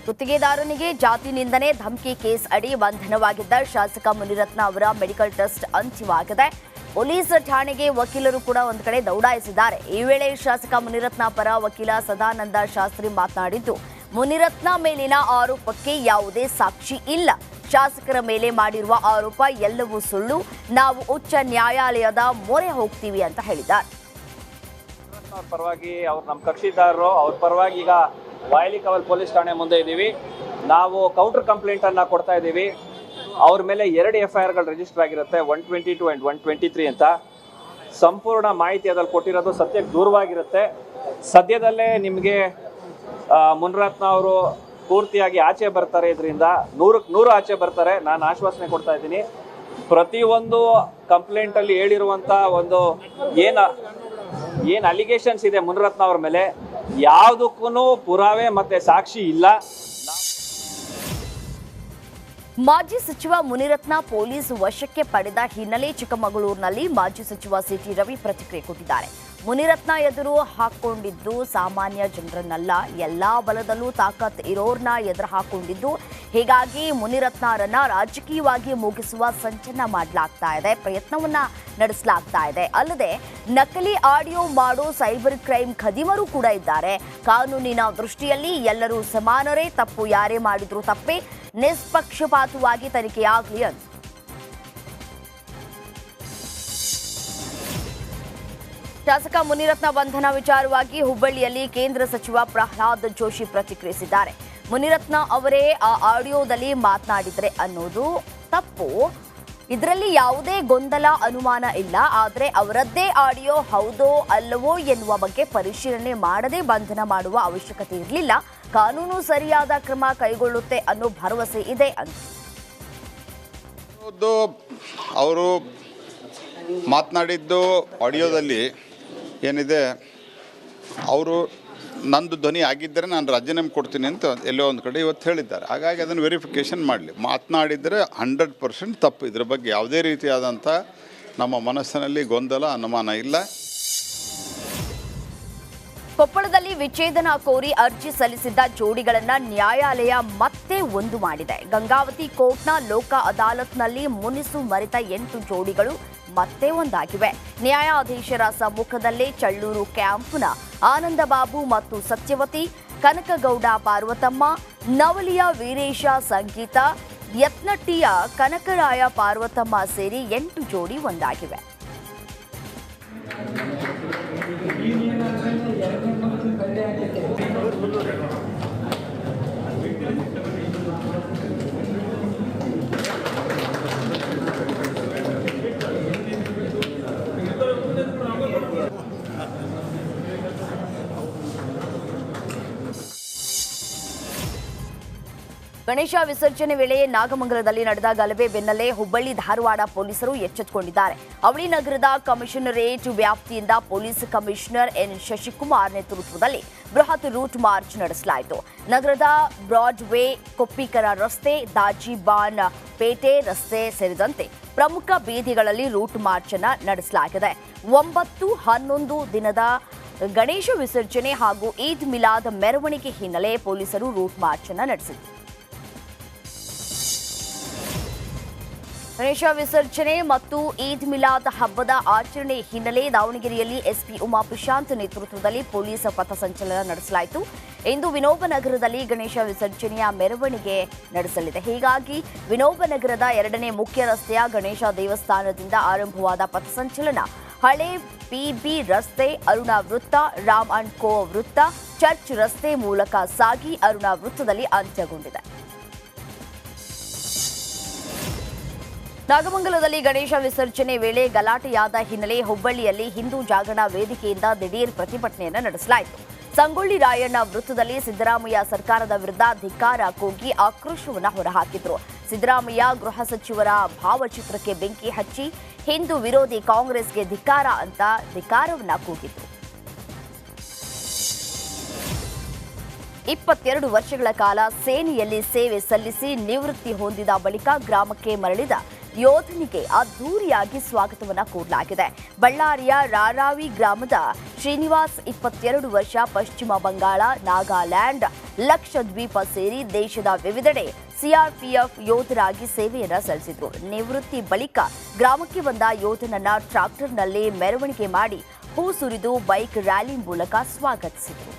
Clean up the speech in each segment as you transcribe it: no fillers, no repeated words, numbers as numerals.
ಗುತ್ತಿಗೆದಾರನಿಗೆ ಜಾತಿ ನಿಂದನೆ ಧಮಕಿ ಕೇಸ್ ಅಡಿ ಬಂಧನವಾಗಿದ್ದ ಶಾಸಕ ಮುನಿರತ್ನ ಅವರ ಮೆಡಿಕಲ್ ಟೆಸ್ಟ್ ಅಂತ್ಯವಾಗಿದೆ. ಪೊಲೀಸ್ ಠಾಣೆಗೆ ವಕೀಲರು ಕೂಡ ಒಂದು ಕಡೆ ದೌಡಾಯಿಸಿದ್ದಾರೆ. ಈ ವೇಳೆ ಶಾಸಕ ಮುನಿರತ್ನ ಪರ ವಕೀಲ ಸದಾನಂದ ಶಾಸ್ತ್ರಿ ಮಾತನಾಡಿದ್ದು, ಮುನಿರತ್ನ ಮೇಲಿನ ಆರೋಪಕ್ಕೆ ಯಾವುದೇ ಸಾಕ್ಷಿ ಇಲ್ಲ. ಶಾಸಕರ ಮೇಲೆ ಮಾಡಿರುವ ಆರೋಪ ಎಲ್ಲವೂ ಸುಳ್ಳು. ನಾವು ಉಚ್ಚ ನ್ಯಾಯಾಲಯದ ಮೊರೆ ಹೋಗ್ತೀವಿ ಅಂತ ಹೇಳಿದ್ದಾರೆ. ಪರವಾಗಿ ಅವ್ರು ನಮ್ಮ ಕಕ್ಷಿದಾರರು ಅವ್ರ ಪರವಾಗಿ ಈಗ ವಾಯಲಿಕವಲ್ ಪೊಲೀಸ್ ಠಾಣೆ ಮುಂದೆ ಇದ್ದೀವಿ. ನಾವು ಕೌಂಟರ್ ಕಂಪ್ಲೇಂಟ್ ಅನ್ನ ಕೊಡ್ತಾ ಇದ್ದೀವಿ. ಅವ್ರ ಮೇಲೆ 2 FIR ಗಳು ರಿಜಿಸ್ಟರ್ ಆಗಿರುತ್ತೆ, 122 and 123 ಅಂತ. ಸಂಪೂರ್ಣ ಮಾಹಿತಿ ಅದ್ರಲ್ಲಿ ಕೊಟ್ಟಿರೋದು ಸತ್ಯಕ್ಕೆ ದೂರವಾಗಿರುತ್ತೆ. ಸದ್ಯದಲ್ಲೇ ನಿಮಗೆ ಮುನಿರತ್ನ ಅವರು ಪೂರ್ತಿಯಾಗಿ ಆಚೆ ಬರ್ತಾರೆ. ಇದರಿಂದ 100ಕ್ಕೆ 100 ಆಚೆ ಬರ್ತಾರೆ. ನಾನು ಆಶ್ವಾಸನೆ ಕೊಡ್ತಾ ಇದ್ದೀನಿ. ಪ್ರತಿಯೊಂದು ಕಂಪ್ಲೇಂಟ್ ಅಲ್ಲಿ ಹೇಳಿರುವಂತ ಒಂದು ಏನ್ ಅಲಿಗೇಷನ್ಸ್ ಇದೆ ಮುನಿರತ್ನ ಅವ್ರ ಮೇಲೆ, ಯಾವುದಕ್ಕೂ ಪುರಾವೆ ಮತ್ತೆ ಸಾಕ್ಷಿ ಇಲ್ಲ. ಮಾಜಿ ಸಚಿವ ಮುನಿರತ್ನ ಪೊಲೀಸ್ ವಶಕ್ಕೆ ಪಡೆದ ಹಿನ್ನೆಲೆ ಚಿಕ್ಕಮಗಳೂರಿನಲ್ಲಿ ಮಾಜಿ ಸಚಿವ ಸಿಟಿ ರವಿ ಪ್ರತಿಕ್ರಿಯೆ ಕೊಟ್ಟಿದ್ದಾರೆ. ಮುನಿರತ್ನ ಎದುರು ಹಾಕೊಂಡಿದ್ದು ಸಾಮಾನ್ಯ ಜನರನ್ನಲ್ಲ, ಎಲ್ಲಾ ಬಲದಲ್ಲೂ ತಾಕತ್ ಇರೋರ್ನ ಎದುರು ಹಾಕೊಂಡಿದ್ದು. ಹೀಗಾಗಿ ಮುನಿರತ್ನರನ್ನ ರಾಜಕೀಯವಾಗಿ ಮುಗಿಸುವ ಸಂಚಲನ ಮಾಡಲಾಗ್ತಾ ಇದೆ, ಪ್ರಯತ್ನವನ್ನ ನಡೆಸಲಾಗ್ತಾ ಇದೆ. ಅಲ್ಲದೆ ನಕಲಿ ಆಡಿಯೋ ಮಾಡೋ ಸೈಬರ್ ಕ್ರೈಮ್ ಖದೀಮರು ಕೂಡ ಇದ್ದಾರೆ. ಕಾನೂನಿನ ದೃಷ್ಟಿಯಲ್ಲಿ ಎಲ್ಲರೂ ಸಮಾನರೇ, ತಪ್ಪು ಯಾರೇ ಮಾಡಿದ್ರು ತಪ್ಪೇ, ನಿಷ್ಪಕ್ಷಪಾತವಾಗಿ ತನಿಖೆಯಾಗಲಿ ಅಂತ. ಶಾಸಕ ಮುನಿರತ್ನ ಬಂಧನ ವಿಚಾರವಾಗಿ ಹುಬ್ಬಳ್ಳಿಯಲ್ಲಿ ಕೇಂದ್ರ ಸಚಿವ ಪ್ರಹ್ಲಾದ್ ಜೋಶಿ ಪ್ರತಿಕ್ರಿಯಿಸಿದ್ದಾರೆ. ಮುನಿರತ್ನ ಅವರೇ ಆ ಆಡಿಯೋದಲ್ಲಿ ಮಾತನಾಡಿದ್ರೆ ಅನ್ನೋದು ತಪ್ಪು, ಇದರಲ್ಲಿ ಯಾವುದೇ ಗೊಂದಲ ಅನುಮಾನ ಇಲ್ಲ. ಆದರೆ ಅವರದ್ದೇ ಆಡಿಯೋ ಹೌದೋ ಅಲ್ಲವೋ ಎನ್ನುವ ಬಗ್ಗೆ ಪರಿಶೀಲನೆ ಮಾಡದೆ ಬಂಧನ ಮಾಡುವ ಅವಶ್ಯಕತೆ ಇರಲಿಲ್ಲ. ಕಾನೂನು ಸರಿಯಾದ ಕ್ರಮ ಕೈಗೊಳ್ಳುತ್ತೆ ಅನ್ನೋ ಭರವಸೆ ಇದೆ ಅಂತ. ಅವರು ಮಾತನಾಡಿದ್ದು ಆಡಿಯೋದಲ್ಲಿ ಏನಿದೆ, ಅವರು ನಂದು ಧ್ವನಿ ಆಗಿದ್ದರೆ ನಾನು ರಾಜೀನಾಮೆ ಕೊಡ್ತೀನಿ ಅಂತ ಎಲ್ಲೋ ಒಂದು ಕಡೆ ಇವತ್ತು ಹೇಳಿದ್ದಾರೆ. ಹಾಗಾಗಿ ಅದನ್ನು ವೆರಿಫಿಕೇಷನ್ ಮಾಡಲಿ. ಮಾತನಾಡಿದರೆ 100% ತಪ್ಪು. ಇದರ ಬಗ್ಗೆ ಯಾವುದೇ ರೀತಿಯಾದಂಥ ನಮ್ಮ ಮನಸ್ಸಿನಲ್ಲಿ ಗೊಂದಲ ಅನುಮಾನ ಇಲ್ಲ. ಕೊಪ್ಪಳದಲ್ಲಿ ವಿಚ್ಛೇದನ ಕೋರಿ ಅರ್ಜಿ ಸಲ್ಲಿಸಿದ್ದ ಜೋಡಿಗಳನ್ನ ನ್ಯಾಯಾಲಯ ಮತ್ತೆ ಒಂದು ಮಾಡಿದೆ. ಗಂಗಾವತಿ ಕೋರ್ಟ್ನ ಲೋಕ ಅದಾಲತ್ನಲ್ಲಿ ಮುನಿಸು ಮರೆತ 8 ಜೋಡಿಗಳು ಮತ್ತೆ ಒಂದಾಗಿವೆ. ನ್ಯಾಯಾಧೀಶರ ಸಮ್ಮುಖದಲ್ಲೇ ಚಳ್ಳೂರು ಕ್ಯಾಂಪ್ನ ಆನಂದಬಾಬು ಮತ್ತು ಸತ್ಯವತಿ, ಕನಕಗೌಡ ಪಾರ್ವತಮ್ಮ, ನವಲಿಯ ವೀರೇಶ ಸಂಗೀತ, ಯತ್ನಟ್ಟಿಯ ಕನಕರಾಯ ಪಾರ್ವತಮ್ಮ ಸೇರಿ 8 ಜೋಡಿ ಒಂದಾಗಿವೆ. ಗಣೇಶ ವಿಸರ್ಜನೆ ವೇಳೆ ನಾಗಮಂಗಲದಲ್ಲಿ ನಡೆದ ಗಲಭೆ ಬೆನ್ನಲ್ಲೇ ಹುಬ್ಬಳ್ಳಿ ಧಾರವಾಡ ಪೊಲೀಸರು ಎಚ್ಚೆತ್ತುಕೊಂಡಿದ್ದಾರೆ. ಅವಳಿ ನಗರದ ಕಮಿಷನರೇಟ್ ವ್ಯಾಪ್ತಿಯಿಂದ ಪೊಲೀಸ್ ಕಮಿಷನರ್ ಎನ್ ಶಶಿಕುಮಾರ್ ನೇತೃತ್ವದಲ್ಲಿ ಬೃಹತ್ ರೂಟ್ ಮಾರ್ಚ್ ನಡೆಸಲಾಯಿತು. ನಗರದ ಬ್ರಾಡ್ವೇ, ಕೊಪ್ಪಿಕರ ರಸ್ತೆ, ದಾಜಿಬಾನ್ ಪೇಟೆ ರಸ್ತೆ ಸೇರಿದಂತೆ ಪ್ರಮುಖ ಬೀದಿಗಳಲ್ಲಿ ರೂಟ್ ಮಾರ್ಚ್ ಅನ್ನು ನಡೆಸಲಾಗಿದೆ. 9-11 ದಿನದ ಗಣೇಶ ವಿಸರ್ಜನೆ ಹಾಗೂ ಈದ್ ಮಿಲಾದ್ ಮೆರವಣಿಗೆ ಹಿನ್ನೆಲೆ ಪೊಲೀಸರು ರೂಟ್ ಮಾರ್ಚ್ ಅನ್ನು ನಡೆಸಿದರು. ಗಣೇಶ ವಿಸರ್ಜನೆ ಮತ್ತು ಈದ್ ಮಿಲಾದ್ ಹಬ್ಬದ ಆಚರಣೆ ಹಿನ್ನೆಲೆ ದಾವಣಗೆರೆಯಲ್ಲಿ ಎಸ್ಪಿ ಉಮಾ ಪ್ರಶಾಂತ್ ನೇತೃತ್ವದಲ್ಲಿ ಪೊಲೀಸ್ ಪಥಸಂಚಲನ ನಡೆಸಲಾಯಿತು. ಇಂದು ವಿನೋಬನಗರದಲ್ಲಿ ಗಣೇಶ ವಿಸರ್ಜನೆಯ ಮೆರವಣಿಗೆ ನಡೆಸಲಿದೆ. ಹೀಗಾಗಿ ವಿನೋಬನಗರದ 2ನೇ ಮುಖ್ಯ ರಸ್ತೆಯ ಗಣೇಶ ದೇವಸ್ಥಾನದಿಂದ ಆರಂಭವಾದ ಪಥಸಂಚಲನ ಹಳೆ ಪಿಬಿ ರಸ್ತೆ, ಅರುಣಾ ವೃತ್ತ, ರಾಮ್ ಅಂಡ್ ಕೋ ವೃತ್ತ, ಚರ್ಚ್ ರಸ್ತೆ ಮೂಲಕ ಸಾಗಿ ಅರುಣಾ ವೃತ್ತದಲ್ಲಿ ಅಂತ್ಯಗೊಂಡಿದೆ. ನಾಗಮಂಗಲದಲ್ಲಿ ಗಣೇಶ ವಿಸರ್ಜನೆ ವೇಳೆ ಗಲಾಟೆಯಾದ ಹಿನ್ನೆಲೆ ಹುಬ್ಬಳ್ಳಿಯಲ್ಲಿ ಹಿಂದೂ ಜಾಗರಣ ವೇದಿಕೆಯಿಂದ ದಿಢೀರ್ ಪ್ರತಿಭಟನೆಯನ್ನು ನಡೆಸಲಾಯಿತು. ಸಂಗೊಳ್ಳಿ ರಾಯಣ್ಣ ವೃತ್ತದಲ್ಲಿ ಸಿದ್ದರಾಮಯ್ಯ ಸರ್ಕಾರದ ವಿರುದ್ಧ ಧಿಕ್ಕಾರ ಕೂಗಿ ಆಕ್ರೋಶವನ್ನು ಹೊರಹಾಕಿದ್ರು. ಸಿದ್ದರಾಮಯ್ಯ ಗೃಹ ಸಚಿವರ ಭಾವಚಿತ್ರಕ್ಕೆ ಬೆಂಕಿ ಹಚ್ಚಿ ಹಿಂದೂ ವಿರೋಧಿ ಕಾಂಗ್ರೆಸ್ಗೆ ಧಿಕ್ಕಾರ ಅಂತ ಧಿಕ್ಕಾರವನ್ನ ಕೂಗಿದ್ರು. 22 ವರ್ಷಗಳ ಕಾಲ ಸೇನೆಯಲ್ಲಿ ಸೇವೆ ಸಲ್ಲಿಸಿ ನಿವೃತ್ತಿ ಹೊಂದಿದ ಬಳಿಕ ಗ್ರಾಮಕ್ಕೆ ಮರಳಿದ ಯೋಧನಿಗೆ ಅದ್ದೂರಿಯಾಗಿ ಸ್ವಾಗತವನ್ನ ಕೋರಲಾಗಿದೆ. ಬಳ್ಳಾರಿಯ ರಾರಾವಿ ಗ್ರಾಮದ ಶ್ರೀನಿವಾಸ್ 22 ವರ್ಷ ಪಶ್ಚಿಮ ಬಂಗಾಳ, ನಾಗಾಲ್ಯಾಂಡ್, ಲಕ್ಷದ್ವೀಪ ಸೇರಿ ದೇಶದ ವಿವಿಧೆಡೆ ಸಿಆರ್ಪಿಎಫ್ ಯೋಧರಾಗಿ ಸೇವೆಯನ್ನ ಸಲ್ಲಿಸಿದ್ರು. ನಿವೃತ್ತಿ ಬಳಿಕ ಗ್ರಾಮಕ್ಕೆ ಬಂದ ಯೋಧನನ್ನ ಟ್ರಾಕ್ಟರ್ನಲ್ಲಿ ಮೆರವಣಿಗೆ ಮಾಡಿ ಹೂ ಸುರಿದು ಬೈಕ್ ರ್ಯಾಲಿ ಮೂಲಕ ಸ್ವಾಗತಿಸಿದರು.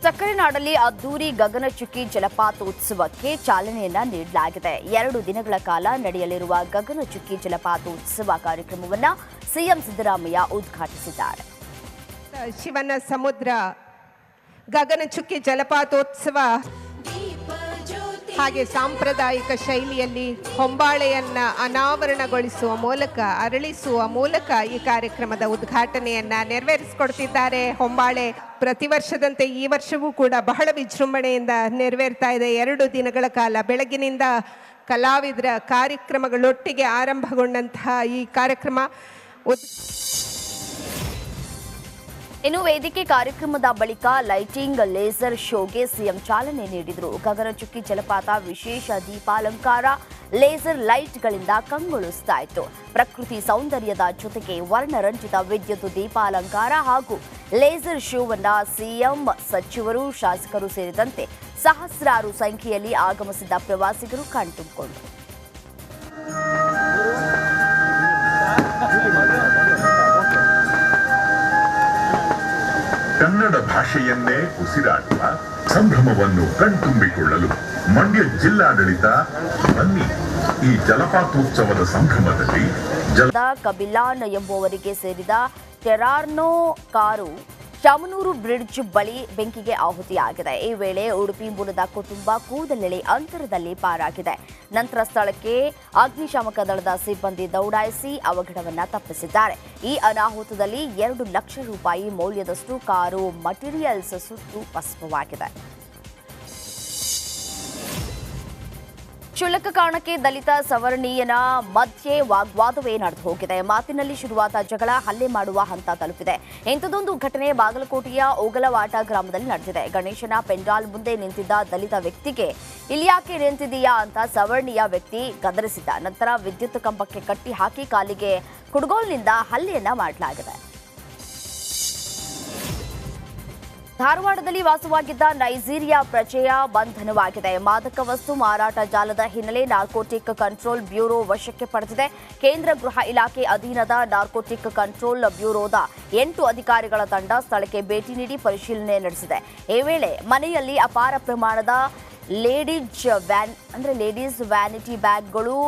ಸಕ್ಕರೆನಾಡಲ್ಲಿ ಅದ್ದೂರಿ ಗಗನಚುಕ್ಕಿ ಜಲಪಾತೋತ್ಸವಕ್ಕೆ ಚಾಲನೆಯನ್ನ ನೀಡಲಾಗಿದೆ. 2 ದಿನಗಳ ಕಾಲ ನಡೆಯಲಿರುವ ಗಗನಚುಕ್ಕಿ ಜಲಪಾತೋತ್ಸವ ಕಾರ್ಯಕ್ರಮವನ್ನು ಸಿಎಂ ಸಿದ್ದರಾಮಯ್ಯ ಉದ್ಘಾಟಿಸಿದ್ದಾರೆ. ಶಿವನ ಸಮುದ್ರ ಗಗನಚುಕ್ಕಿ ಜಲಪಾತೋತ್ಸವ ಹಾಗೆ ಸಾಂಪ್ರದಾಯಿಕ ಶೈಲಿಯಲ್ಲಿ ಹೊಂಬಾಳೆಯನ್ನ ಅನಾವರಣಗೊಳಿಸುವ ಮೂಲಕ, ಅರಳಿಸುವ ಮೂಲಕ ಈ ಕಾರ್ಯಕ್ರಮದ ಉದ್ಘಾಟನೆಯನ್ನ ನೆರವೇರಿಸಿಕೊಡ್ತಿದ್ದಾರೆ. ಹೊಂಬಾಳೆ ಪ್ರತಿ ವರ್ಷದಂತೆ ಈ ವರ್ಷವೂ ಕೂಡ ಬಹಳ ವಿಜೃಂಭಣೆಯಿಂದ ನೆರವೇರ್ತಾ ಇದೆ. 2 ದಿನಗಳ ಕಾಲ ಬೆಳಗಿನಿಂದ ಕಲಾವಿದರ ಕಾರ್ಯಕ್ರಮಗಳೊಟ್ಟಿಗೆ ಆರಂಭಗೊಂಡಂತಹ ಈ ಕಾರ್ಯಕ್ರಮ ಇನ್ನು ವೇದಿಕೆ ಕಾರ್ಯಕ್ರಮದ ಬಳಿಕ ಲೈಟಿಂಗ್ ಲೇಸರ್ ಶೋಗೆ ಸಿಎಂ ಚಾಲನೆ ನೀಡಿದರು. ಗಗನಚುಕ್ಕಿ ಜಲಪಾತ ವಿಶೇಷ ದೀಪಾಲಂಕಾರ, ಲೇಸರ್ ಲೈಟ್ಗಳಿಂದ ಕಂಗೊಳಿಸ್ತಾ ಇತ್ತು. ಪ್ರಕೃತಿ ಸೌಂದರ್ಯದ ಜೊತೆಗೆ ವರ್ಣರಂಜಿತ ವಿದ್ಯುತ್ ದೀಪಾಲಂಕಾರ ಹಾಗೂ ಲೇಸರ್ ಶೋವನ್ನ ಸಿಎಂ, ಸಚಿವರು, ಶಾಸಕರು ಸೇರಿದಂತೆ ಸಹಸ್ರಾರು ಸಂಖ್ಯೆಯಲ್ಲಿ ಆಗಮಿಸಿದ್ದ ಪ್ರವಾಸಿಗರು ಕಣ್ತುಂಬಿಕೊಂಡರು. ಕನ್ನಡ ಭಾಷೆಯನ್ನೇ ಉಸಿರಾಡುವ ಸಂಭ್ರಮವನ್ನು ಕಣ್ತುಂಬಿಕೊಳ್ಳಲು ಮಂಡ್ಯ ಜಿಲ್ಲಾಡಳಿತ ಬನ್ನಿ ಈ ಜಲಪಾತೋತ್ಸವದ ಸಂಭ್ರಮದಲ್ಲಿ ಕಬಿಲಾನ್ ಎಂಬುವರಿಗೆ ಸೇರಿದ ಟೆರಾರ್ನೋ ಕಾರು ಶಾಮನೂರು ಬ್ರಿಡ್ಜ್ ಬಳಿ ಬೆಂಕಿಗೆ ಆಹುತಿಯಾಗಿದೆ. ಈ ವೇಳೆ ಉಡುಪಿ ಮೂಲದ ಕುಟುಂಬ ಕೂದಲೆಳೆ ಅಂತರದಲ್ಲಿ ಪಾರಾಗಿದೆ. ನಂತರ ಸ್ಥಳಕ್ಕೆ ಅಗ್ನಿಶಾಮಕ ದಳದ ಸಿಬ್ಬಂದಿ ದೌಡಾಯಿಸಿ ಅವಘಡವನ್ನ ತಪ್ಪಿಸಿದ್ದಾರೆ. ಈ ಅನಾಹುತದಲ್ಲಿ 2 ಲಕ್ಷ ರೂಪಾಯಿ ಮೌಲ್ಯದಷ್ಟು ಕಾರು ಮಟೀರಿಯಲ್ಸ್ ಸುಟ್ಟು ಭಸ್ಮವಾಗಿದೆ. ಕ್ಷುಲ್ಲಕ ಕಾರಣಕ್ಕೆ ದಲಿತ ಸವರ್ಣೀಯನ ಮಧ್ಯೆ ವಾಗ್ವಾದವೇ ನಡೆದು ಹೋಗಿದೆ. ಮಾತಿನಲ್ಲಿ ಶುರುವಾದ ಜಗಳ ಹಲ್ಲೆ ಮಾಡುವ ಹಂತ ತಲುಪಿದೆ. ಇಂಥದೊಂದು ಘಟನೆ ಬಾಗಲಕೋಟೆಯ ಓಗಲವಾಟ ಗ್ರಾಮದಲ್ಲಿ ನಡೆದಿದೆ. ಗಣೇಶನ ಪೆಂಡಾಲ್ ಮುಂದೆ ನಿಂತಿದ್ದ ದಲಿತ ವ್ಯಕ್ತಿಗೆ ಇಲ್ಯಾಕೆ ನಿಂತಿದೆಯಾ ಅಂತ ಸವರ್ಣೀಯ ವ್ಯಕ್ತಿ ಗದರಿಸಿದ್ದ. ನಂತರ ವಿದ್ಯುತ್ ಕಂಬಕ್ಕೆ ಕಟ್ಟಿ ಹಾಕಿ ಕಾಲಿಗೆ ಕುಡ್ಗೋಲ್ನಿಂದ ಹಲ್ಲೆಯನ್ನ ಮಾಡಲಾಗಿದೆ. ಧಾರವಾಡದಲ್ಲಿ ವಾಸವಾಗಿದ್ದ ನೈಜೀರಿಯಾ ಪ್ರಜೆಯ ಬಂಧನವಾಗಿದೆ. ಮಾದಕ ವಸ್ತು ಮಾರಾಟ ಜಾಲದ ಹಿನ್ನೆಲೆ ನಾರ್ಕೋಟಿಕ್ ಕಂಟ್ರೋಲ್ ಬ್ಯೂರೋ ವಶಕ್ಕೆ ಪಡೆದಿದೆ. ಕೇಂದ್ರ ಗೃಹ ಇಲಾಖೆ ಅಧೀನದ ನಾರ್ಕೋಟಿಕ್ ಕಂಟ್ರೋಲ್ ಬ್ಯೂರೋದ 8 ಅಧಿಕಾರಿಗಳ ತಂಡ ಸ್ಥಳಕ್ಕೆ ಭೇಟಿ ನೀಡಿ ಪರಿಶೀಲನೆ ನಡೆಸಿದೆ. ಈ ವೇಳೆ ಮನೆಯಲ್ಲಿ ಅಪಾರ ಪ್ರಮಾಣದ ಲೇಡೀಸ್ ವ್ಯಾನಿಟಿ ಬ್ಯಾಗ್ಗಳು,